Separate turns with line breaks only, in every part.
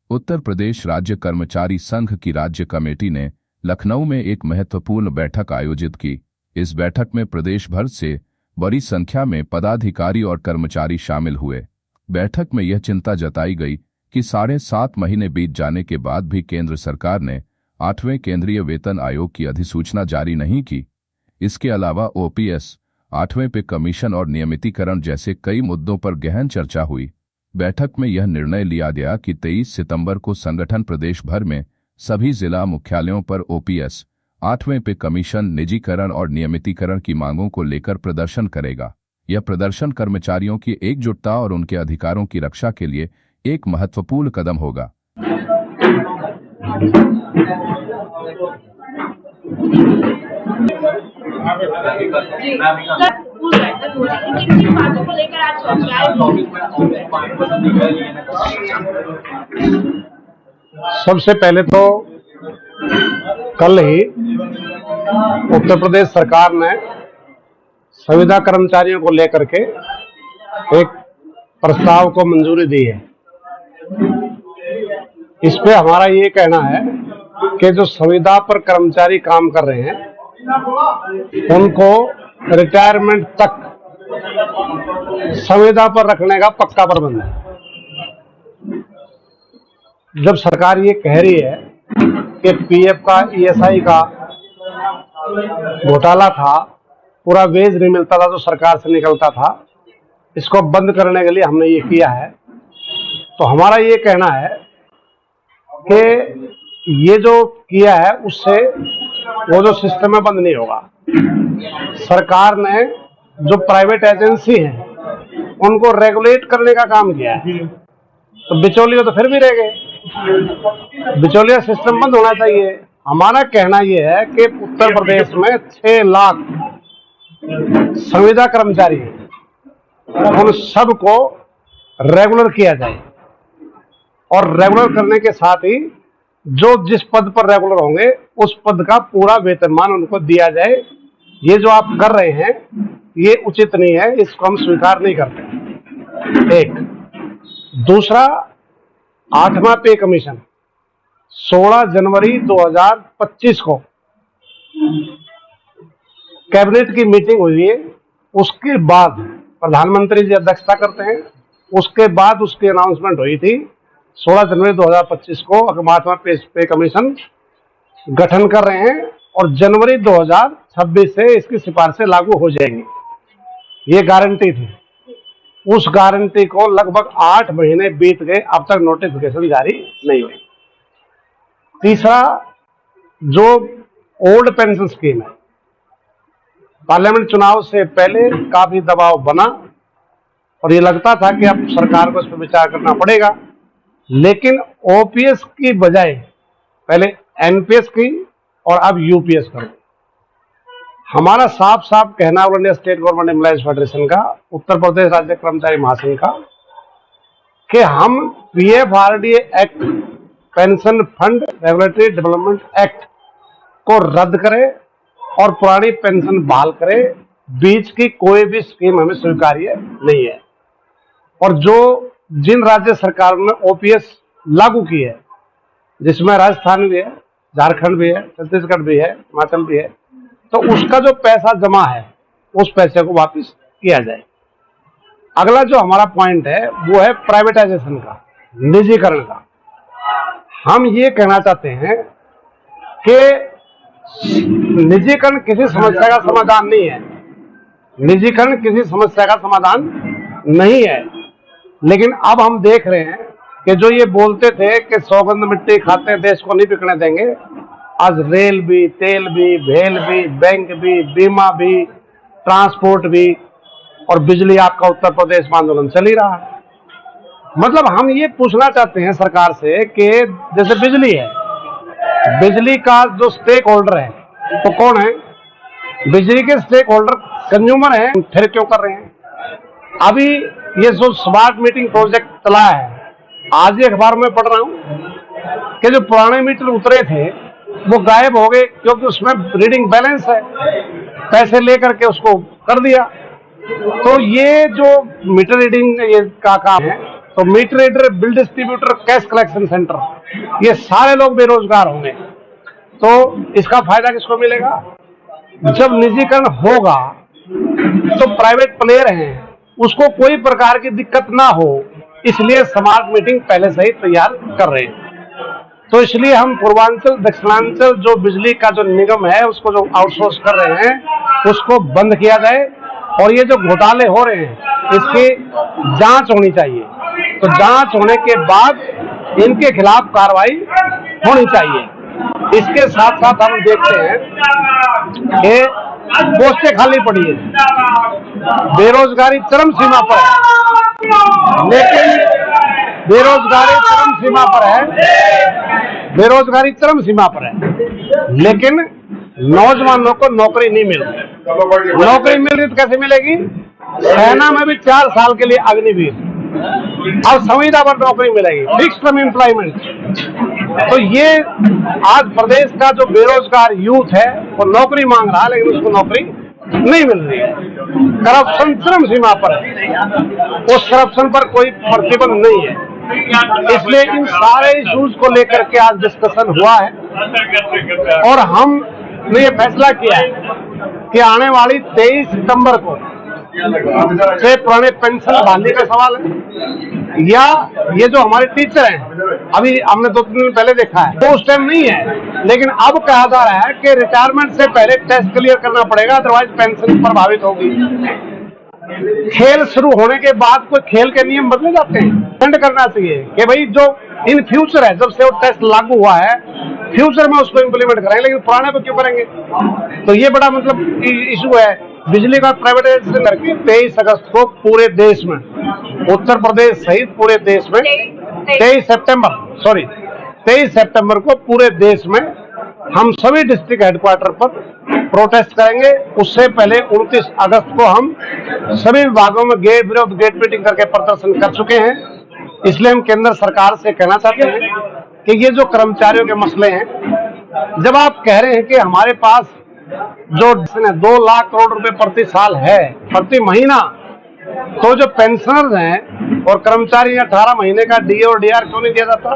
उत्तर प्रदेश राज्य कर्मचारी संघ की राज्य कमेटी ने लखनऊ में एक महत्वपूर्ण बैठक आयोजित की। इस बैठक में प्रदेश भर से बड़ी संख्या में पदाधिकारी और कर्मचारी शामिल हुए। बैठक में यह चिंता जताई गई कि 7.5 महीने बीत जाने के बाद भी केंद्र सरकार ने 8वें केंद्रीय वेतन आयोग की अधिसूचना जारी नहीं की। इसके अलावा ओपीएस, 8वें पे कमीशन और नियमितीकरण जैसे कई मुद्दों पर गहन चर्चा हुई। बैठक में यह निर्णय लिया गया कि 23 सितंबर को संगठन प्रदेश भर में सभी जिला मुख्यालयों पर ओपीएस, 8वें पे कमीशन, निजीकरण और नियमितीकरण की मांगों को लेकर प्रदर्शन करेगा। यह प्रदर्शन कर्मचारियों की एकजुटता और उनके अधिकारों की रक्षा के लिए एक महत्वपूर्ण कदम होगा।
सबसे पहले तो कल ही उत्तर प्रदेश सरकार ने संविदा कर्मचारियों को लेकर के एक प्रस्ताव को मंजूरी दी है। इस पे हमारा ये कहना है कि जो संविदा पर कर्मचारी काम कर रहे हैं उनको रिटायरमेंट तक संविदा पर रखने का पक्का प्रबंध है। जब सरकार ये कह रही है कि पीएफ का, ईएसआई का घोटाला था, पूरा वेज नहीं मिलता था जो सरकार से निकलता था, इसको बंद करने के लिए हमने ये किया है। तो हमारा ये कहना है कि ये जो किया है उससे वो जो सिस्टम है बंद नहीं होगा। सरकार ने जो प्राइवेट एजेंसी है उनको रेगुलेट करने का काम किया है, तो बिचौलिया तो फिर भी रह गए। बिचौलिया सिस्टम बंद होना चाहिए। हमारा कहना यह है कि उत्तर प्रदेश में 6 लाख संविदा कर्मचारी हैं, उन सबको रेगुलर किया जाए और रेगुलर करने के साथ ही जो जिस पद पर रेगुलर होंगे उस पद का पूरा वेतनमान उनको दिया जाए। ये जो आप कर रहे हैं ये उचित नहीं है, इसको हम स्वीकार नहीं करते। एक दूसरा, 8वां पे कमीशन 16 जनवरी 2025 को कैबिनेट की मीटिंग हुई है। उसके बाद प्रधानमंत्री जी अध्यक्षता करते हैं, उसके बाद उसकी अनाउंसमेंट हुई थी 16 जनवरी 2025 को 8वां पे कमीशन गठन कर रहे हैं और जनवरी 2026 से इसकी सिफारिशें लागू हो जाएंगी। ये गारंटी थी। उस गारंटी को लगभग 8 महीने बीत गए, अब तक नोटिफिकेशन जारी नहीं हुई। तीसरा, जो ओल्ड पेंशन स्कीम है, पार्लियामेंट चुनाव से पहले काफी दबाव बना और ये लगता था कि अब सरकार को इस पर विचार करना पड़ेगा, लेकिन ओपीएस की बजाय पहले एनपीएस की और अब यूपीएस करो। हमारा साफ साफ कहना all India state government employees federation का, उत्तर प्रदेश राज्य कर्मचारी महासंघ का, कि हम PFRDA act, pension fund regulatory development act को रद्द करें और पुरानी पेंशन बहाल करें। बीच की कोई भी स्कीम हमें स्वीकार्य नहीं है। और जो जिन राज्य सरकारों ने ओपीएस लागू की है, जिसमें राजस्थान भी है, झारखंड भी है, छत्तीसगढ़ भी है, हिमाचल भी है, तो उसका जो पैसा जमा है उस पैसे को वापस किया जाए। अगला जो हमारा पॉइंट है वो है प्राइवेटाइजेशन का, निजीकरण का। हम ये कहना चाहते हैं कि निजीकरण किसी समस्या का समाधान नहीं है। निजीकरण किसी समस्या का समाधान नहीं है, लेकिन अब हम देख रहे हैं कि जो ये बोलते थे कि सौगंध मिट्टी खाते देश को नहीं बिकने देंगे, आज रेल भी, तेल भी, भेल भी, बैंक भी, बीमा भी, ट्रांसपोर्ट भी और बिजली आपका उत्तर प्रदेश में आंदोलन चल ही रहा है। मतलब हम ये पूछना चाहते हैं सरकार से कि जैसे बिजली है, बिजली का जो स्टेक होल्डर है तो कौन है? बिजली के स्टेक होल्डर कंज्यूमर है, फिर क्यों कर रहे हैं? अभी ये जो स्मार्ट मीटिंग प्रोजेक्ट चला है, आज ही अखबार में पढ़ रहा हूं कि जो पुराने मीटर उतरे थे वो गायब हो गए क्योंकि उसमें रीडिंग बैलेंस है, पैसे लेकर के उसको कर दिया। तो ये जो मीटर रीडिंग ये का काम है तो meter reader, bill distributor, cash collection centre, ये सारे लोग बेरोजगार होंगे। तो इसका फायदा किसको मिलेगा? जब निजीकरण होगा तो प्राइवेट प्लेयर हैं उसको कोई प्रकार की दिक्कत ना हो, इसलिए स्मार्ट मीटिंग पहले से ही तैयार कर रहे हैं। तो इसलिए हम पूर्वांचल दक्षिणांचल जो बिजली का जो निगम है उसको जो आउटसोर्स कर रहे हैं उसको बंद किया जाए, और ये जो घोटाले हो रहे हैं इसकी जांच होनी चाहिए। तो जांच होने के बाद इनके खिलाफ कार्रवाई होनी चाहिए। इसके साथ साथ हम देखते हैं कि पोस्टें खाली पड़ी है, बेरोजगारी चरम सीमा पर है, लेकिन बेरोजगारी चरम सीमा पर है, बेरोजगारी चरम सीमा पर है, लेकिन नौजवानों को नौकरी नहीं मिल रही। नौकरी मिल रही तो कैसे मिलेगी? सेना में भी 4 साल के लिए अग्निवीर, अब संविदा पर नौकरी मिलेगी, फिक्स टर्म एम्प्लॉयमेंट। तो ये आज प्रदेश का जो बेरोजगार यूथ है वो नौकरी मांग रहा है, लेकिन उसको नौकरी नहीं मिल रही है। करप्शन चरम सीमा पर है, उस करप्शन पर कोई प्रतिबंध नहीं है। इसलिए इन सारे इश्यूज को लेकर के आज डिस्कशन हुआ है, और हमने ये फैसला किया है कि आने वाली 23 सितंबर को से पुराने पेंशन बहाली का सवाल है, या ये जो हमारे टीचर हैं, अभी हमने 2-3 दिन पहले देखा है तो उस टाइम नहीं है, लेकिन अब कहा जा रहा है कि रिटायरमेंट से पहले टेस्ट क्लियर करना पड़ेगा, अदरवाइज पेंशन प्रभावित होगी। खेल शुरू होने के बाद कोई खेल के नियम बदले जाते हैं। स्टैंड करना चाहिए कि भाई जो इन फ्यूचर है, जब से वो टेस्ट लागू हुआ है, फ्यूचर में उसको इम्प्लीमेंट करेंगे, लेकिन पुराने को क्यों करेंगे? तो ये बड़ा मतलब इशू है। बिजली का प्राइवेटाइजेशन करके 23 अगस्त को पूरे देश में, उत्तर प्रदेश सहित पूरे देश में 23 सितंबर को पूरे देश में हम सभी डिस्ट्रिक्ट हेडक्वार्टर पर प्रोटेस्ट करेंगे। उससे पहले 29 अगस्त को हम सभी विभागों में गेट विरोध गेट मीटिंग करके प्रदर्शन कर चुके हैं। इसलिए हम केंद्र सरकार से कहना चाहते हैं कि ये जो कर्मचारियों के मसले हैं, जब आप कह रहे हैं कि हमारे पास जो 2 लाख करोड़ रुपए प्रति साल है, प्रति महीना, तो जो पेंशनर्स हैं और कर्मचारी 18 महीने का डी और डीआर क्यों नहीं दिया जाता?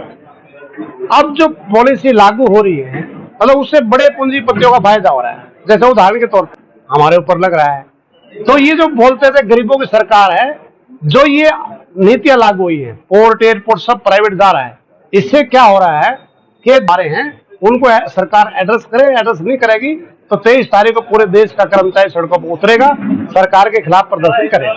अब जो पॉलिसी लागू हो रही है, मतलब उससे बड़े पूंजीपतियों का फायदा हो रहा है। जैसे उदाहरण के तौर पर हमारे ऊपर लग रहा है, तो ये जो बोलते थे गरीबों की सरकार है, जो ये नीतियां लागू हुई है, पोर्ट एयरपोर्ट सब प्राइवेट जा रहा है, इससे क्या हो रहा है कि बारे हैं उनको सरकार एड्रेस करे, एड्रेस नहीं करेगी तो 23 तारीख को पूरे देश का कर्मचारी सड़कों पर उतरेगा, सरकार के खिलाफ प्रदर्शन करेगा।